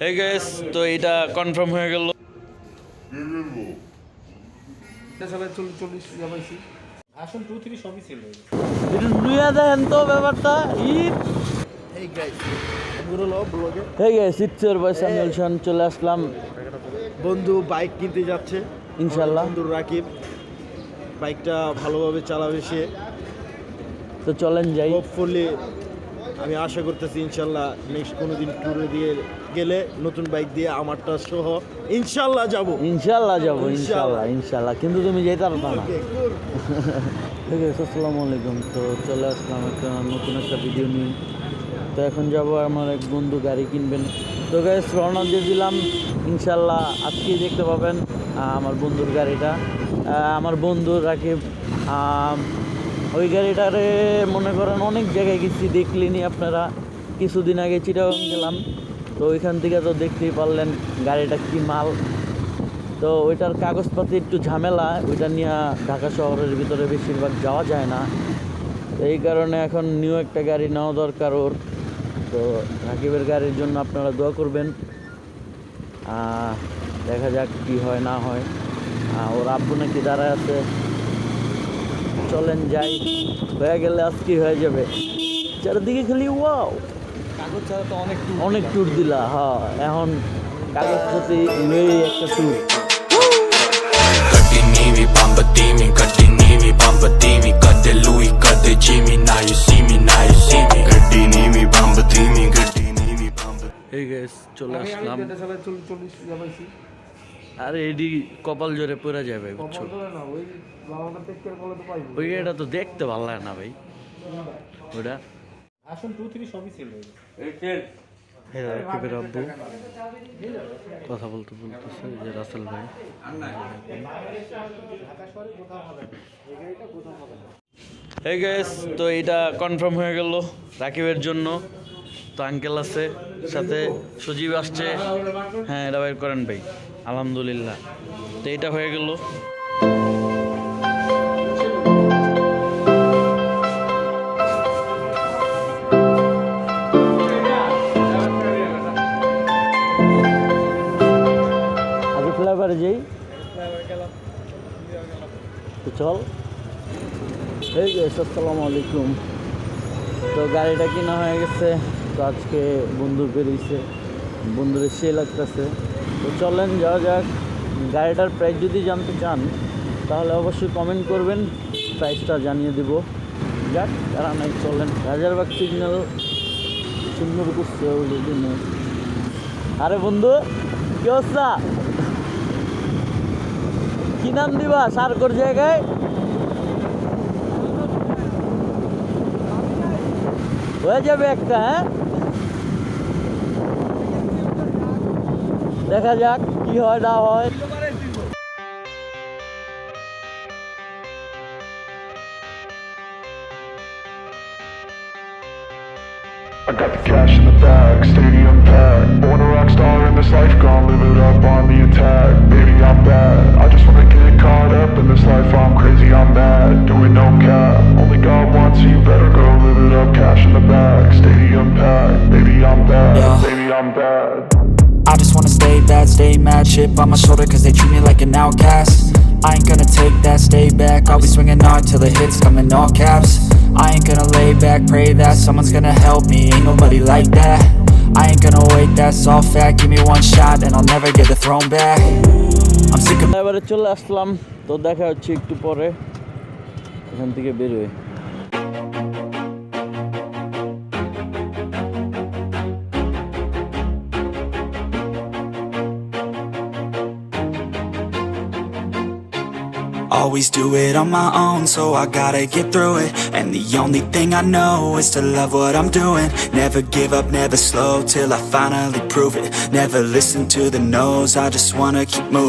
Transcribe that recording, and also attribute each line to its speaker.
Speaker 1: Hey guys, তো এটা confirm হয়ে গেল। নুয়া দেন তো ব্যাপারটা ঈদ। হে গাইস, ইটসের বয়স আমি অলশন চলে আসলাম।
Speaker 2: বন্ধু বাইক কিনতে যাচ্ছে
Speaker 1: ইনশাআল্লাহ।
Speaker 2: বন্ধু রাকিব বাইকটা ভালোভাবে চালাবে সে।
Speaker 1: তো চলেন যাই।
Speaker 2: হোপফুলি আমি আশা করতেছি ইনশাল্লাহ নেক্সট কোনো দিন ট্যুরে দিয়ে গেলে নতুন বাইক দিয়ে আমারটা সহ ইনশাল্লাহ যাব।
Speaker 1: ইনশাল্লাহ কিন্তু তুমি যেতে পারবা না। ঠিক আছে, আসসালামু আলাইকুম। তো চলে আসলাম একটা নতুন একটা ভিডিও নিয়ে। তো এখন যাব, আমার এক বন্ধু গাড়ি কিনবেন। তো গাইস রওনা দিয়ে দিলাম। ইনশাল্লাহ আজকেই দেখতে পাবেন আমার বন্ধুর গাড়িটা। আমার বন্ধু রাকিব ওই গাড়িটারে মনে করেন অনেক জায়গায় গেছি, দেখলেনি আপনারা। কিছুদিন আগে চিটাগাং গেলাম, তো ওইখান থেকে তো দেখতেই পারলেন গাড়িটা কি মাল। তো ওইটার কাগজপাতি একটু ঝামেলা, ওইটা নিয়ে ঢাকা শহরের ভিতরে বেশিরভাগ যাওয়া যায় না। তো এই কারণে এখন নিউ একটা গাড়ি নেওয়া দরকার ওর। তো রাকিবের গাড়ির জন্য আপনারা দোয়া করবেন। দেখা যাক কি হয় না হয়। ওর আব্বু নাকি দাঁড়ায় আছে। চলেন যাই, হয়ে গেলে আজকে হয়ে যাবে। চারিদিকে খালি ওয়াও,
Speaker 2: কাগজ ছাড়া তো
Speaker 1: অনেক ট্যুর দিলা। হ্যাঁ, এখন কাগজপাতি লই একটা ট্যুর। এই গাইস চলে আসলাম। আরে এডি কপাল জোরে পড়ে যাবে, বুঝছো? ওই এটা তো দেখতে ভালো লাগে না ভাই। ওটা রাকিবের আব্বু কথা বলতেছে যে রাসেল ভাই। এই গাইস, তো এটা কনফার্ম হয়ে গেল রাকিবের জন্য। তো আঙ্কেল আছে সাথে, সজীব আসছে। হ্যাঁ, এটা বের করেন ভাই। আলহামদুলিল্লাহ, তো এটা হয়ে গেল। আগে ফ্লাইওভারে যাই, তো চল। এই যে আসসালামু আলাইকুম। তো গাড়িটা কিনা হয়ে গেছে। তো আজকে বন্ধু বেরিয়েছে, বন্ধুদের সে লাগতেছে। তো চলেন যাওয়া যাক। গাড়িটার প্রাইস যদি জানতে চান তাহলে অবশ্যই কমেন্ট করবেন, প্রাইসটা জানিয়ে দেব। যাক, তারা নাই, চলেন। রাজারবাগ সিগন্যাল সুন্দর করছে। আরে বন্ধু, কি অবস্থা? কি নাম দিবা সারকর জায়গায়? হয়ে যাবে একটা। হ্যাঁ, দেখা যাক কি হয় না হয়।
Speaker 3: I got the cash in the bag, stadium packed. Born a rock star in this life, gonna live it up on the attack. Baby, I'm bad, I just wanna get caught up in this life. I'm crazy, I'm mad, doing no cap. Only God wants, so you better go live it up. Cash in the bag, stadium packed. Baby, I'm bad, baby, I'm bad.
Speaker 4: I just wanna stay bad, stay mad. Chip on my shoulder cause they treat me like an outcast. I ain't gonna take that, stay back. I'll be swinging hard till the hits come in all caps. I ain't gonna lay back, pray that someone's gonna help me. Ain't nobody like that. I ain't gonna wait, that's all fact. Give me one shot and I'll never get the throne back. I'm sick of
Speaker 1: এবারে চলে আসলাম। তো দেখা হচ্ছে একটু পরে, এখান থেকে বেরোয়।
Speaker 4: always do it on my own, so I gotta get through it. And the only thing I know is to love what I'm doing. Never give up, never slow till I finally prove it. Never listen to the no's, I just wanna keep moving.